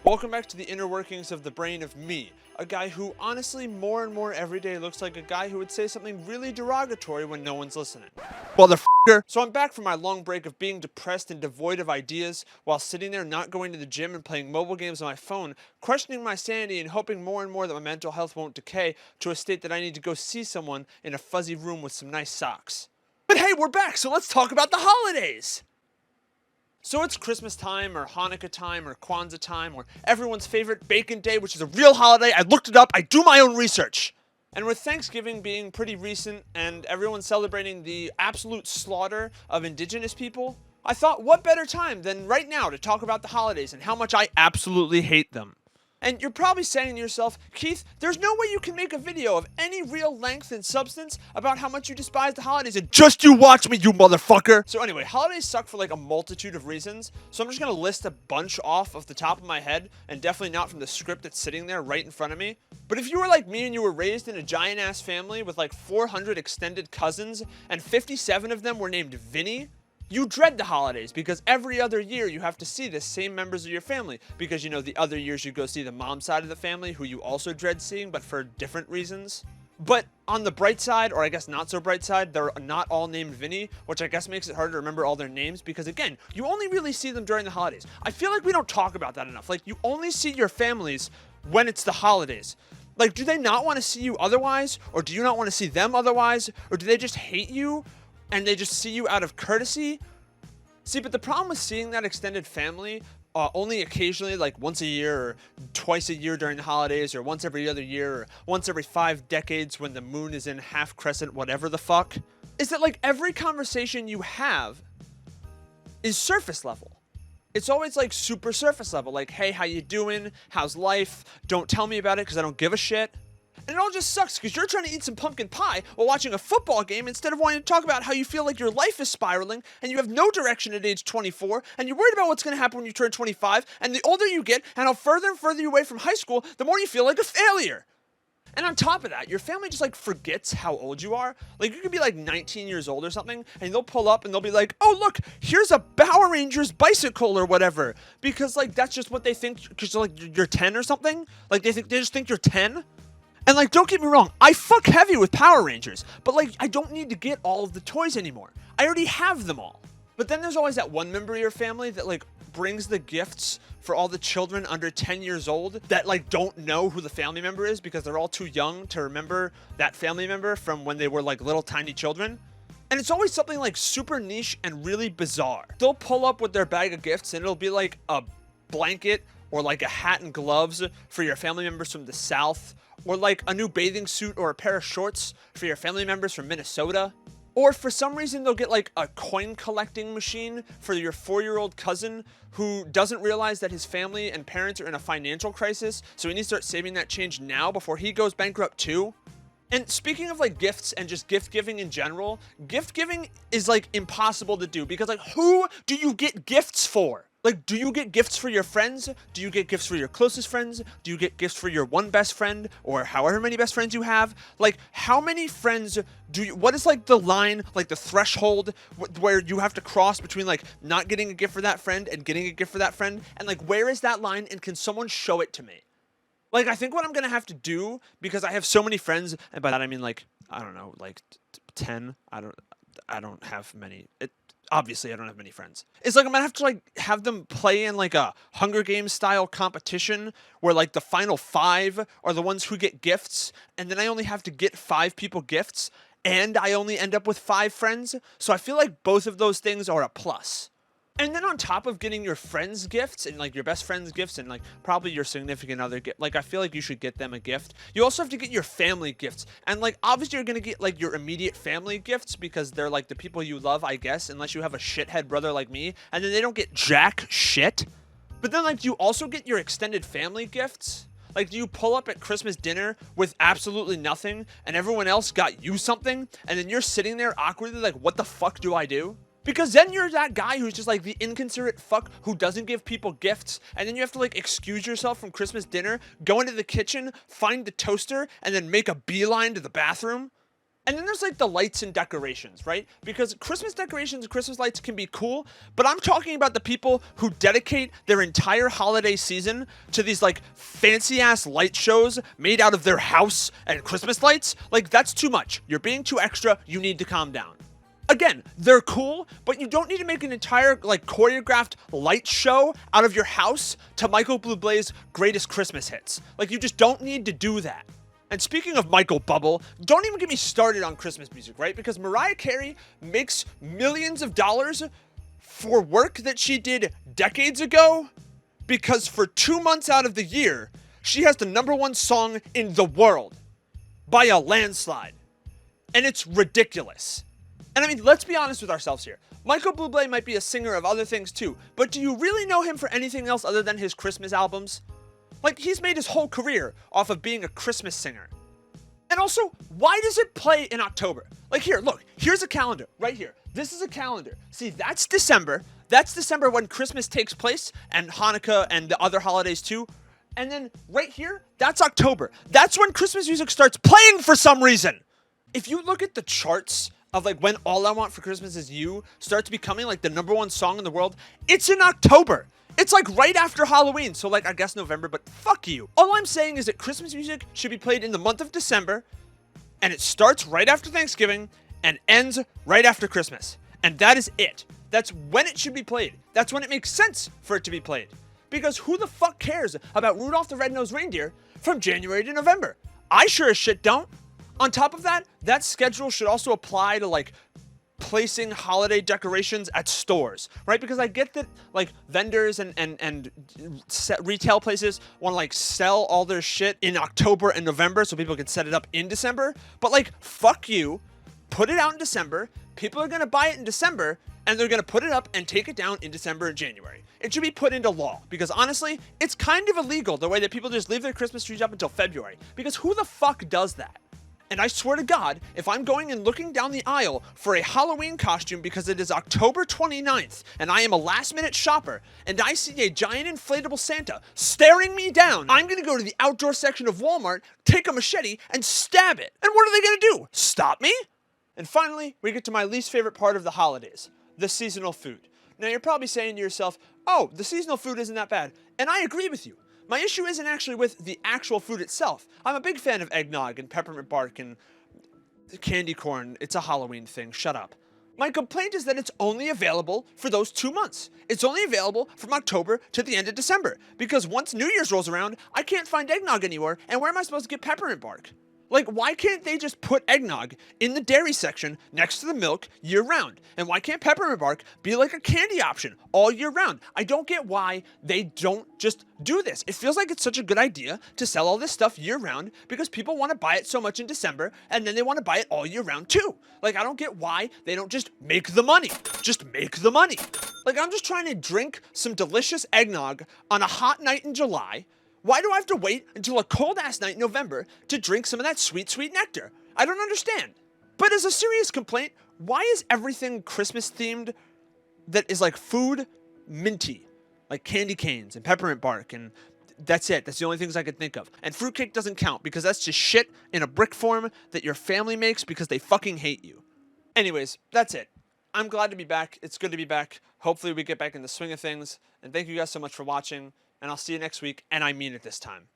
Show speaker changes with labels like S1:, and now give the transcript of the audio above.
S1: Welcome back to the inner workings of the brain of me, a guy who honestly more and more every day looks like a guy who would say something really derogatory when no one's listening. Motherfucker! So I'm back from my long break of being depressed and devoid of ideas while sitting there not going to the gym and playing mobile games on my phone, questioning my sanity and hoping more and more that my mental health won't decay to a state that I need to go see someone in a fuzzy room with some nice socks. But hey, we're back, so let's talk about the holidays! So it's Christmas time, or Hanukkah time, or Kwanzaa time, or everyone's favorite Bacon Day, which is a real holiday. I looked it up. I do my own research. And with Thanksgiving being pretty recent and everyone celebrating the absolute slaughter of indigenous people, I thought what better time than right now to talk about the holidays and how much I absolutely hate them. And you're probably saying to yourself, Keith, there's no way you can make a video of any real length and substance about how much you despise the holidays, and just you watch me, you motherfucker! So anyway, holidays suck for like a multitude of reasons, so I'm just gonna list a bunch off the top of my head, and definitely not from the script that's sitting there right in front of me. But if you were like me and you were raised in a giant-ass family with like 400 extended cousins, and 57 of them were named Vinny, you dread the holidays because every other year you have to see the same members of your family because, you know, the other years you go see the mom side of the family who you also dread seeing but for different reasons. But on the bright side, or I guess not so bright side, they're not all named Vinny, which I guess makes it harder to remember all their names because, again, you only really see them during the holidays. I feel like we don't talk about that enough. Like, you only see your families when it's the holidays. Like, do they not want to see you otherwise? Or do you not want to see them otherwise? Or do they just hate you? And they just see you out of courtesy? See, but the problem with seeing that extended family only occasionally, like once a year or twice a year during the holidays or once every other year or once every 5 decades when the moon is in half crescent, whatever the fuck, is that like every conversation you have is surface level. It's always like super surface level, like, hey, how you doing? How's life? Don't tell me about it because I don't give a shit. And it all just sucks because you're trying to eat some pumpkin pie while watching a football game instead of wanting to talk about how you feel like your life is spiraling and you have no direction at age 24 and you're worried about what's going to happen when you turn 25, and the older you get and how further and further you away from high school, the more you feel like a failure. And on top of that, your family just like forgets how old you are. Like, you could be like 19 years old or something, and they'll pull up and they'll be like, oh, look, here's a Power Rangers bicycle or whatever. Because like, that's just what they think, because like you're 10 or something. Like they just think you're 10. And like, don't get me wrong, I fuck heavy with Power Rangers, but like, I don't need to get all of the toys anymore. I already have them all. But then there's always that one member of your family that like brings the gifts for all the children under 10 years old that like don't know who the family member is because they're all too young to remember that family member from when they were like little tiny children. And it's always something like super niche and really bizarre. They'll pull up with their bag of gifts and it'll be like a blanket or like a hat and gloves for your family members from the South, or like a new bathing suit or a pair of shorts for your family members from Minnesota. Or for some reason, they'll get like a coin collecting machine for your 4-year-old cousin who doesn't realize that his family and parents are in a financial crisis, so he needs to start saving that change now before he goes bankrupt too. And speaking of like gifts and just gift giving in general, gift giving is like impossible to do because like, who do you get gifts for? Like, do you get gifts for your friends? Do you get gifts for your closest friends? Do you get gifts for your one best friend or however many best friends you have? Like, how many friends do you, what is like the line, like the threshold where you have to cross between like not getting a gift for that friend and getting a gift for that friend? And like, where is that line and can someone show it to me? Like, I think what I'm going to have to do, because I have so many friends, and by that I mean like, I don't know, like 10. I don't have many. Obviously, I don't have many friends. It's like I'm gonna have to like have them play in like a Hunger Games style competition where like the final 5 are the ones who get gifts, and then I only have to get 5 people gifts, and I only end up with 5 friends. So I feel like both of those things are a plus. And then on top of getting your friends gifts and like your best friends gifts and like probably your significant other gift, like I feel like you should get them a gift. You also have to get your family gifts. And like obviously you're going to get like your immediate family gifts because they're like the people you love, I guess, unless you have a shithead brother like me, and then they don't get jack shit. But then like you also get your extended family gifts. Like, do you pull up at Christmas dinner with absolutely nothing and everyone else got you something, and then you're sitting there awkwardly like, what the fuck do I do? Because then you're that guy who's just like the inconsiderate fuck who doesn't give people gifts, and then you have to like excuse yourself from Christmas dinner, go into the kitchen, find the toaster, and then make a beeline to the bathroom. And then there's like the lights and decorations, right? Because Christmas decorations and Christmas lights can be cool, but I'm talking about the people who dedicate their entire holiday season to these like fancy ass light shows made out of their house and Christmas lights. Like, that's too much. You're being too extra. You need to calm down. Again, they're cool, but you don't need to make an entire like choreographed light show out of your house to Michael Bublé's greatest Christmas hits. Like, you just don't need to do that. And speaking of Michael Bubble, don't even get me started on Christmas music, right? Because Mariah Carey makes millions of dollars for work that she did decades ago, because for 2 months out of the year, she has the #1 song in the world by a landslide. And it's ridiculous. And I mean, let's be honest with ourselves here. Michael Bublé might be a singer of other things too, but do you really know him for anything else other than his Christmas albums? Like, he's made his whole career off of being a Christmas singer. And also, why does it play in October? Like, here, look, here's a calendar right here. This is a calendar. See, that's December. That's December when Christmas takes place, and Hanukkah and the other holidays too. And then right here, that's October. That's when Christmas music starts playing for some reason. If you look at the charts of like when All I Want for Christmas Is You starts becoming like the #1 song in the world, it's in October. It's like right after Halloween, so like I guess November, but fuck you. All I'm saying is that Christmas music should be played in the month of December, and it starts right after Thanksgiving and ends right after Christmas. And that is it. That's when it should be played. That's when it makes sense for it to be played. Because who the fuck cares about Rudolph the Red-Nosed Reindeer from January to November? I sure as shit don't. On top of that, that schedule should also apply to like placing holiday decorations at stores, right? Because I get that like vendors and retail places want to like sell all their shit in October and November so people can set it up in December. But like, fuck you, put it out in December. People are gonna buy it in December, and they're gonna put it up and take it down in December and January. It should be put into law, because honestly, it's kind of illegal the way that people just leave their Christmas trees up until February. Because who the fuck does that? And I swear to God, if I'm going and looking down the aisle for a Halloween costume because it is October 29th and I am a last-minute shopper and I see a giant inflatable Santa staring me down, I'm going to go to the outdoor section of Walmart, take a machete, and stab it. And what are they going to do? Stop me? And finally, we get to my least favorite part of the holidays, the seasonal food. Now, you're probably saying to yourself, oh, the seasonal food isn't that bad. And I agree with you. My issue isn't actually with the actual food itself. I'm a big fan of eggnog and peppermint bark and candy corn. It's a Halloween thing. Shut up. My complaint is that it's only available for those 2 months. It's only available from October to the end of December. Because once New Year's rolls around, I can't find eggnog anywhere. And where am I supposed to get peppermint bark? Like, why can't they just put eggnog in the dairy section next to the milk year round? And why can't peppermint bark be like a candy option all year round? I don't get why they don't just do this. It feels like it's such a good idea to sell all this stuff year round because people want to buy it so much in December and then they want to buy it all year round too. Like, I don't get why they don't just make the money. Just make the money. Like, I'm just trying to drink some delicious eggnog on a hot night in July. Why do I have to wait until a cold-ass night in November to drink some of that sweet, sweet nectar? I don't understand. But as a serious complaint, why is everything Christmas-themed that is like food minty? Like candy canes and peppermint bark, and that's it. That's the only things I could think of. And fruitcake doesn't count because that's just shit in a brick form that your family makes because they fucking hate you. Anyways, that's it. I'm glad to be back. It's good to be back. Hopefully we get back in the swing of things. And thank you guys so much for watching. And I'll see you next week, and I mean it this time.